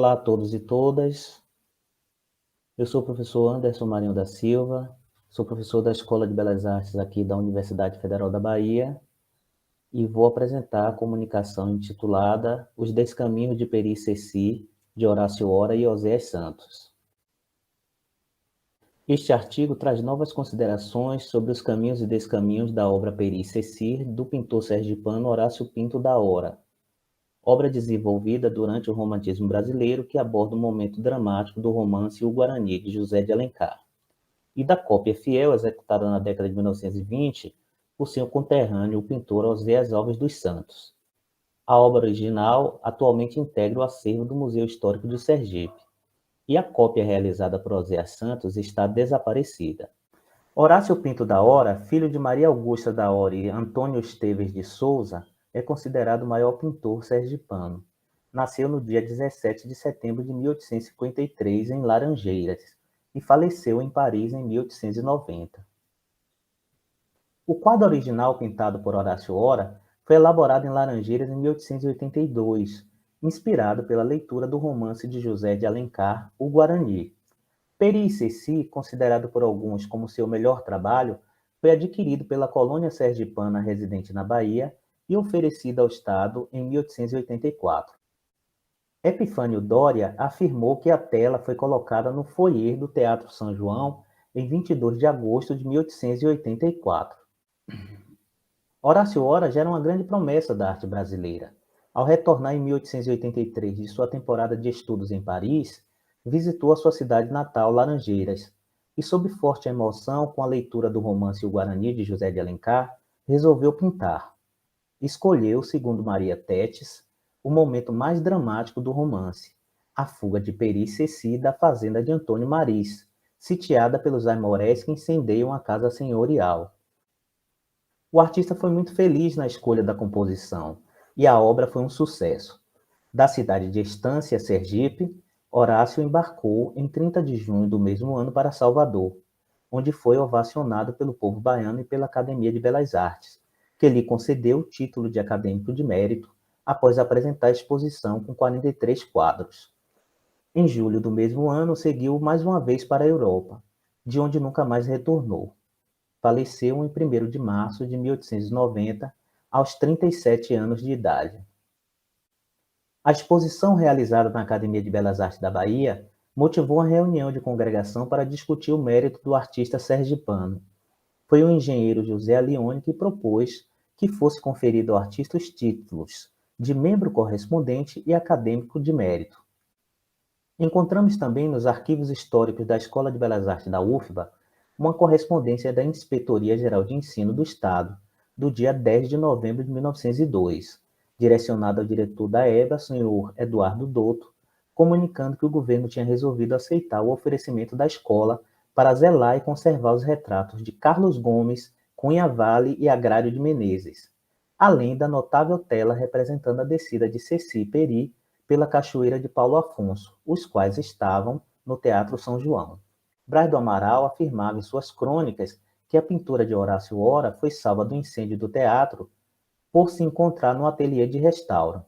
Olá a todos e todas. Eu sou o professor Anderson Marinho da Silva, sou professor da Escola de Belas Artes aqui da Universidade Federal da Bahia e vou apresentar a comunicação intitulada Os Descaminhos de Peri Ceci, de Horácio Ora e Oséias Santos. Este artigo traz novas considerações sobre os caminhos e descaminhos da obra Peri Ceci, do pintor sergipano Horácio Pinto da Hora, obra desenvolvida durante o romantismo brasileiro que aborda o momento dramático do romance O Guarani, de José de Alencar, e da cópia fiel executada na década de 1920 por seu conterrâneo, o pintor Oséias Alves dos Santos. A obra original atualmente integra o acervo do Museu Histórico de Sergipe, e a cópia realizada por Oséias Santos está desaparecida. Horácio Pinto da Hora, filho de Maria Augusta da Hora e Antônio Esteves de Souza, é considerado o maior pintor sergipano. Nasceu no dia 17 de setembro de 1853 em Laranjeiras e faleceu em Paris em 1890. O quadro original pintado por Horácio Ora foi elaborado em Laranjeiras em 1882, inspirado pela leitura do romance de José de Alencar, O Guarani. Peri Ceci, considerado por alguns como seu melhor trabalho, foi adquirido pela colônia sergipana residente na Bahia e oferecido ao Estado em 1884. Epifânio Doria afirmou que a tela foi colocada no foyer do Teatro São João em 22 de agosto de 1884. Horácio Ora já era uma grande promessa da arte brasileira. Ao retornar em 1883 de sua temporada de estudos em Paris, visitou a sua cidade natal, Laranjeiras, e, sob forte emoção com a leitura do romance O Guarani, de José de Alencar, resolveu pintar. Escolheu, segundo Maria Tétis, o momento mais dramático do romance, a fuga de Peri Ceci da fazenda de Antônio Maris, sitiada pelos aimorés que incendeiam a casa senhorial. O artista foi muito feliz na escolha da composição, e a obra foi um sucesso. Da cidade de Estância, Sergipe, Horácio embarcou em 30 de junho do mesmo ano para Salvador, onde foi ovacionado pelo povo baiano e pela Academia de Belas Artes, que lhe concedeu o título de acadêmico de mérito após apresentar a exposição com 43 quadros. Em julho do mesmo ano, seguiu mais uma vez para a Europa, de onde nunca mais retornou. Faleceu em 1º de março de 1890, aos 37 anos de idade. A exposição realizada na Academia de Belas Artes da Bahia motivou uma reunião de congregação para discutir o mérito do artista sergipano. Foi o engenheiro José Alione que propôs que fosse conferido ao artista os títulos de membro correspondente e acadêmico de mérito. Encontramos também nos arquivos históricos da Escola de Belas Artes da UFBA uma correspondência da Inspetoria Geral de Ensino do Estado, do dia 10 de novembro de 1902, direcionada ao diretor da EBA, senhor Eduardo Douto, comunicando que o governo tinha resolvido aceitar o oferecimento da escola para zelar e conservar os retratos de Carlos Gomes, Cunha Vale e Agrário de Menezes, além da notável tela representando a descida de Ceci Peri pela cachoeira de Paulo Afonso, os quais estavam no Teatro São João. Braz do Amaral afirmava em suas crônicas que a pintura de Horácio Ora foi salva do incêndio do teatro por se encontrar no ateliê de restauro.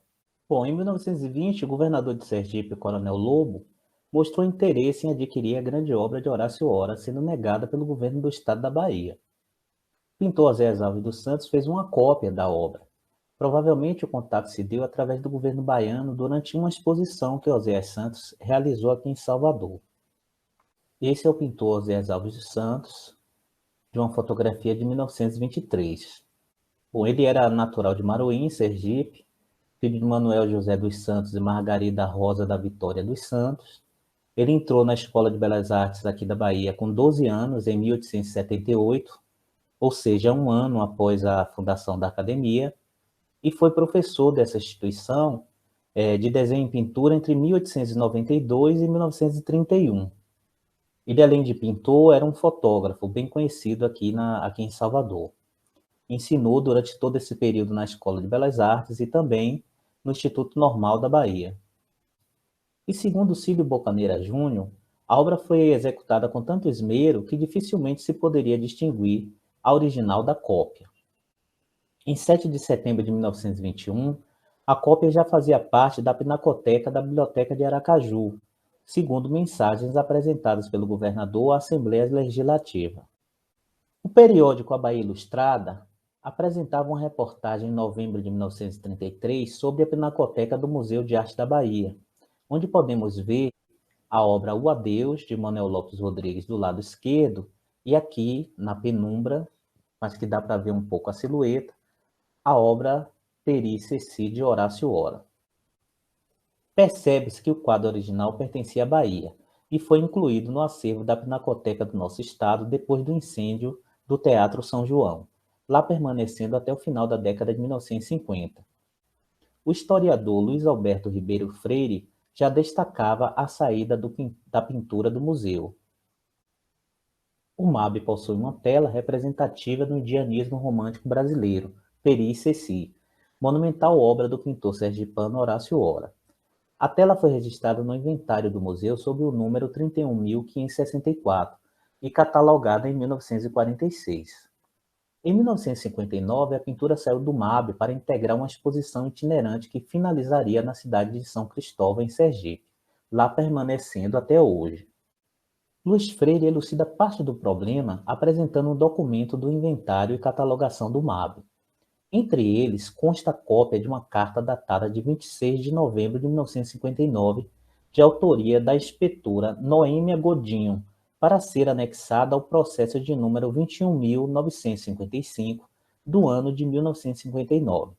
Bom, em 1920, o governador de Sergipe, Coronel Lobo, mostrou interesse em adquirir a grande obra de Horácio Ora, sendo negada pelo governo do estado da Bahia. O pintor Oséias Alves dos Santos fez uma cópia da obra. Provavelmente o contato se deu através do governo baiano durante uma exposição que Oséias Santos realizou aqui em Salvador. Esse é o pintor Oséias Alves dos Santos, de uma fotografia de 1923. Bom, ele era natural de Maruim, Sergipe, filho de Manuel José dos Santos e Margarida Rosa da Vitória dos Santos. Ele entrou na Escola de Belas Artes aqui da Bahia com 12 anos, em 1878, ou seja, um ano após a fundação da academia, e foi professor dessa instituição de desenho e pintura entre 1892 e 1931. Ele, além de pintor, era um fotógrafo bem conhecido aqui em Salvador. Ensinou durante todo esse período na Escola de Belas Artes e também no Instituto Normal da Bahia. E segundo Cílio Bocaneira Júnior, a obra foi executada com tanto esmero que dificilmente se poderia distinguir a original da cópia. Em 7 de setembro de 1921, A cópia já fazia parte da pinacoteca da Biblioteca de Aracaju, segundo mensagens apresentadas pelo governador à Assembleia Legislativa. O periódico A Bahia Ilustrada apresentava uma reportagem em novembro de 1933 sobre a pinacoteca do Museu de Arte da Bahia, onde podemos ver a obra O Adeus, de Manuel Lopes Rodrigues, do lado esquerdo, e aqui, na penumbra, mas que dá para ver um pouco a silhueta, a obra Peri Ceci, de Horácio Ora. Percebe-se que o quadro original pertencia à Bahia e foi incluído no acervo da Pinacoteca do nosso estado depois do incêndio do Teatro São João, lá permanecendo até o final da década de 1950. O historiador Luiz Alberto Ribeiro Freire já destacava a saída da pintura do museu. O MAB possui uma tela representativa do indianismo romântico brasileiro, Peri e Ceci, monumental obra do pintor sergipano Horácio Ora. A tela foi registrada no inventário do museu sob o número 31.564 e catalogada em 1946. Em 1959, a pintura saiu do MAB para integrar uma exposição itinerante que finalizaria na cidade de São Cristóvão, em Sergipe, lá permanecendo até hoje. Luiz Freire elucida parte do problema apresentando um documento do inventário e catalogação do MAB. Entre eles, consta a cópia de uma carta datada de 26 de novembro de 1959, de autoria da inspetora Noêmia Godinho, para ser anexada ao processo de número 21.955, do ano de 1959.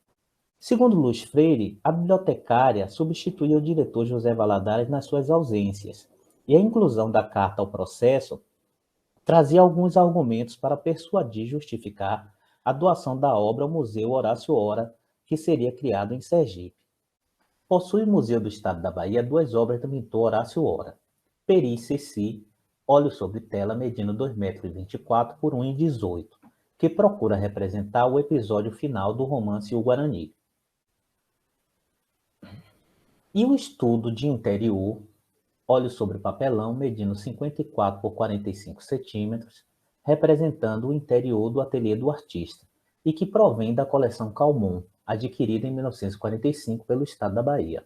Segundo Luiz Freire, a bibliotecária substituía o diretor José Valadares nas suas ausências, e a inclusão da carta ao processo trazia alguns argumentos para persuadir e justificar a doação da obra ao Museu Horácio Ora, que seria criado em Sergipe. Possui o Museu do Estado da Bahia duas obras do pintor Horácio Ora: Peri Ceci, óleo sobre tela medindo 2,24 m por 1,18 m, que procura representar o episódio final do romance O Guarani. E o estudo de interior, óleo sobre papelão medindo 54 por 45 centímetros, representando o interior do ateliê do artista, e que provém da coleção Calmon, adquirida em 1945 pelo Estado da Bahia.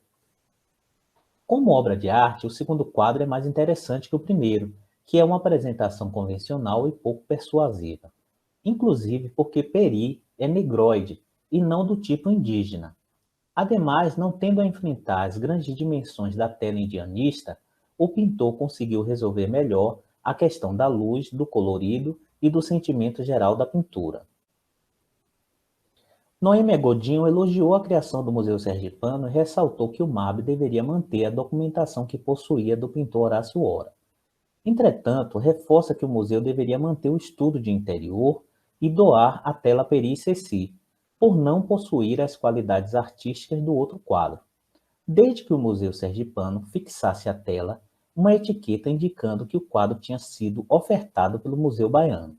Como obra de arte, o segundo quadro é mais interessante que o primeiro, que é uma apresentação convencional e pouco persuasiva. Inclusive porque Peri é negroide e não do tipo indígena. Ademais, não tendo a enfrentar as grandes dimensões da tela indianista, o pintor conseguiu resolver melhor a questão da luz, do colorido e do sentimento geral da pintura. Noêmia Godinho elogiou a criação do Museu Sergipano e ressaltou que o MAB deveria manter a documentação que possuía do pintor Horácio Ora. Entretanto, reforça que o museu deveria manter o estudo de interior e doar a tela Peri Ceci, por não possuir as qualidades artísticas do outro quadro, desde que o Museu Sergipano fixasse a tela uma etiqueta indicando que o quadro tinha sido ofertado pelo Museu Baiano.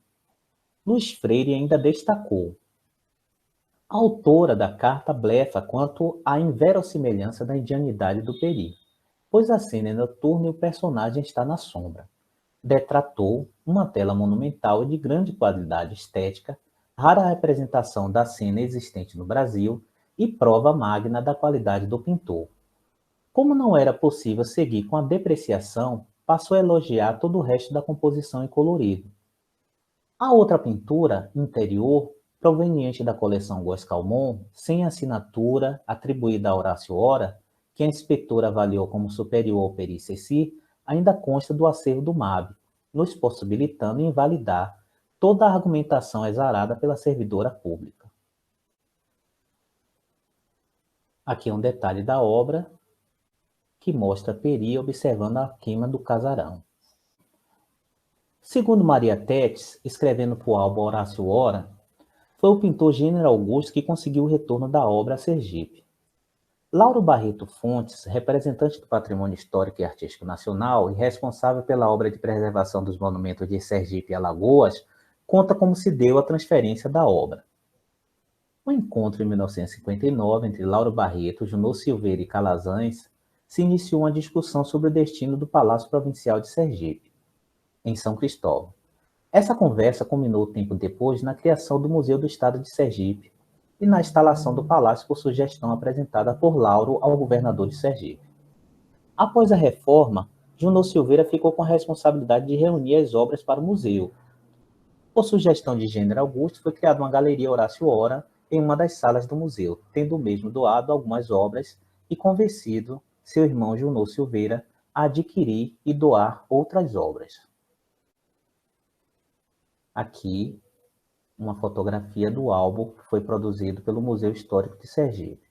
Luiz Freire ainda destacou: a autora da carta blefa quanto à inverossimilhança da indianidade do Peri, pois a cena é noturna e o personagem está na sombra. Detratou uma tela monumental de grande qualidade estética, rara representação da cena existente no Brasil e prova magna da qualidade do pintor. Como não era possível seguir com a depreciação, passou a elogiar todo o resto da composição em colorido. A outra pintura, interior, proveniente da coleção Góes Calmon, sem assinatura, atribuída a Horácio Ora, que a inspetora avaliou como superior ao Peri Ceci, ainda consta do acervo do MAB, nos possibilitando invalidar toda a argumentação exarada pela servidora pública. Aqui é um detalhe da obra que mostra Peri observando a queima do casarão. Segundo Maria Tétis, escrevendo para o álbum Horácio Ora, foi o pintor Gênero Augusto que conseguiu o retorno da obra a Sergipe. Lauro Barreto Fontes, representante do Patrimônio Histórico e Artístico Nacional e responsável pela obra de preservação dos monumentos de Sergipe e Alagoas, conta como se deu a transferência da obra. No encontro em 1959 entre Lauro Barreto, Junô Silveira e Calazans, se iniciou uma discussão sobre o destino do Palácio Provincial de Sergipe, em São Cristóvão. Essa conversa culminou tempo depois na criação do Museu do Estado de Sergipe. e na instalação do palácio por sugestão apresentada por Lauro ao governador de Sergipe. Após a reforma, Junô Silveira ficou com a responsabilidade de reunir as obras para o museu. Por sugestão de Gênero Augusto, foi criada uma galeria Horácio Ora em uma das salas do museu, tendo o mesmo doado algumas obras e convencido seu irmão Junô Silveira a adquirir e doar outras obras. Aqui, uma fotografia do álbum que foi produzido pelo Museu Histórico de Sergipe.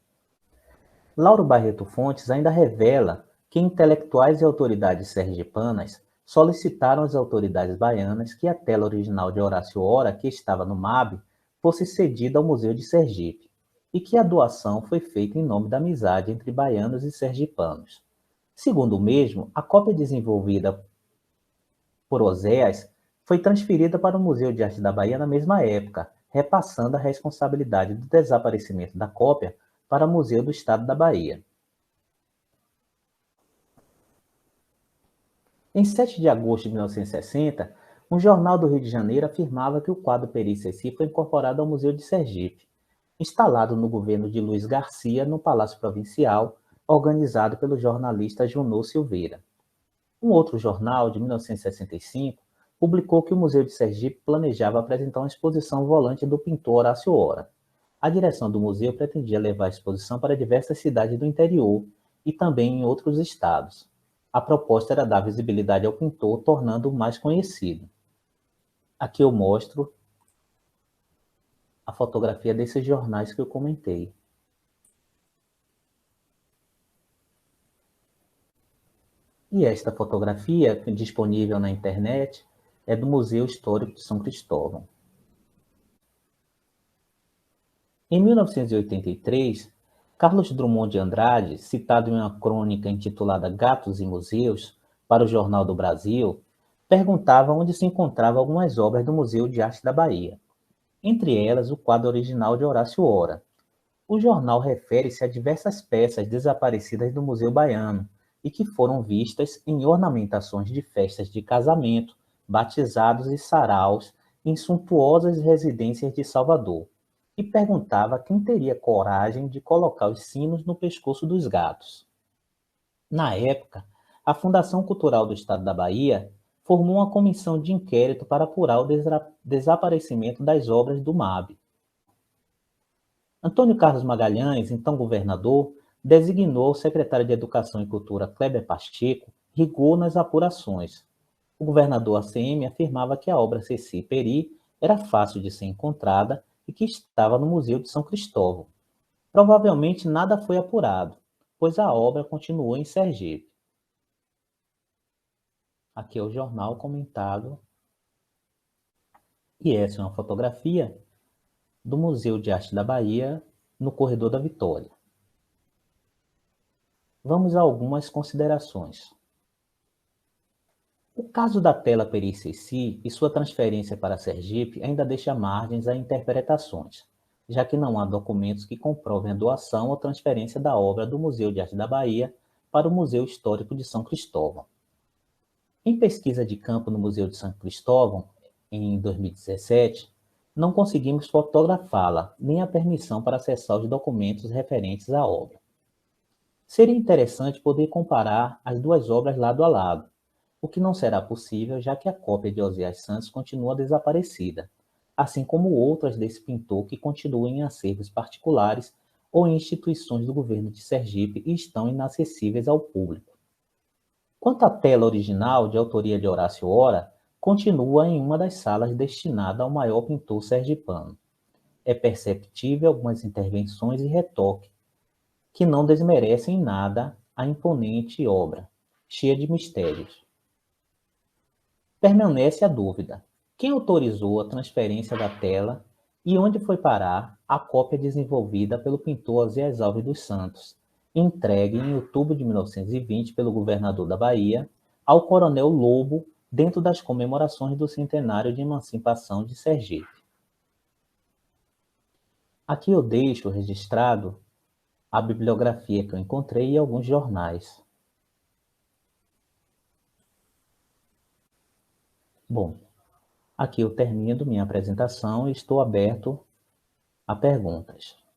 Lauro Barreto Fontes ainda revela que intelectuais e autoridades sergipanas solicitaram às autoridades baianas que a tela original de Horácio Ora, que estava no MAB, fosse cedida ao Museu de Sergipe, e que a doação foi feita em nome da amizade entre baianos e sergipanos. Segundo o mesmo, a cópia desenvolvida por Oséias foi transferida para o Museu de Arte da Bahia na mesma época, repassando a responsabilidade do desaparecimento da cópia para o Museu do Estado da Bahia. Em 7 de agosto de 1960, um jornal do Rio de Janeiro afirmava que o quadro Peri Ceci foi incorporado ao Museu de Sergipe, instalado no governo de Luiz Garcia, no Palácio Provincial, organizado pelo jornalista Junô Silveira. Um outro jornal, de 1965, publicou que o Museu de Sergipe planejava apresentar uma exposição volante do pintor Horácio Ora. A direção do museu pretendia levar a exposição para diversas cidades do interior e também em outros estados. A proposta era dar visibilidade ao pintor, tornando-o mais conhecido. Aqui eu mostro a fotografia desses jornais que eu comentei. E esta fotografia, disponível na internet, é do Museu Histórico de São Cristóvão. Em 1983, Carlos Drummond de Andrade, citado em uma crônica intitulada Gatos e Museus, para o Jornal do Brasil, perguntava onde se encontravam algumas obras do Museu de Arte da Bahia, entre elas o quadro original de Horácio Ora. O jornal refere-se a diversas peças desaparecidas do Museu Baiano e que foram vistas em ornamentações de festas de casamento, batizados e saraus em suntuosas residências de Salvador, e perguntava quem teria coragem de colocar os sinos no pescoço dos gatos. Na época, a Fundação Cultural do Estado da Bahia formou uma comissão de inquérito para apurar o desaparecimento das obras do MAB. Antônio Carlos Magalhães, então governador, designou o secretário de Educação e Cultura Kleber Pacheco rigor nas apurações. O governador ACM afirmava que a obra Ceci Peri era fácil de ser encontrada e que estava no Museu de São Cristóvão. Provavelmente nada foi apurado, pois a obra continuou em Sergipe. Aqui é o jornal comentado. E essa é uma fotografia do Museu de Arte da Bahia, no Corredor da Vitória. Vamos a algumas considerações. O caso da tela Peri Ceci e sua transferência para Sergipe ainda deixa margens a interpretações, já que não há documentos que comprovem a doação ou transferência da obra do Museu de Arte da Bahia para o Museu Histórico de São Cristóvão. Em pesquisa de campo no Museu de São Cristóvão, em 2017, não conseguimos fotografá-la, nem a permissão para acessar os documentos referentes à obra. Seria interessante poder comparar as duas obras lado a lado, o que não será possível, já que a cópia de Oséias Santos continua desaparecida, assim como outras desse pintor que continuam em acervos particulares ou em instituições do governo de Sergipe e estão inacessíveis ao público. Quanto à tela original, de autoria de Horácio Ora, continua em uma das salas destinada ao maior pintor sergipano. É perceptível algumas intervenções e retoque, que não desmerecem em nada a imponente obra, cheia de mistérios. Permanece a dúvida: quem autorizou a transferência da tela e onde foi parar a cópia desenvolvida pelo pintor Oséias Alves dos Santos, entregue em outubro de 1920 pelo governador da Bahia ao coronel Lobo dentro das comemorações do centenário de emancipação de Sergipe. Aqui eu deixo registrado a bibliografia que eu encontrei e alguns jornais. Bom, aqui eu termino minha apresentação e estou aberto a perguntas.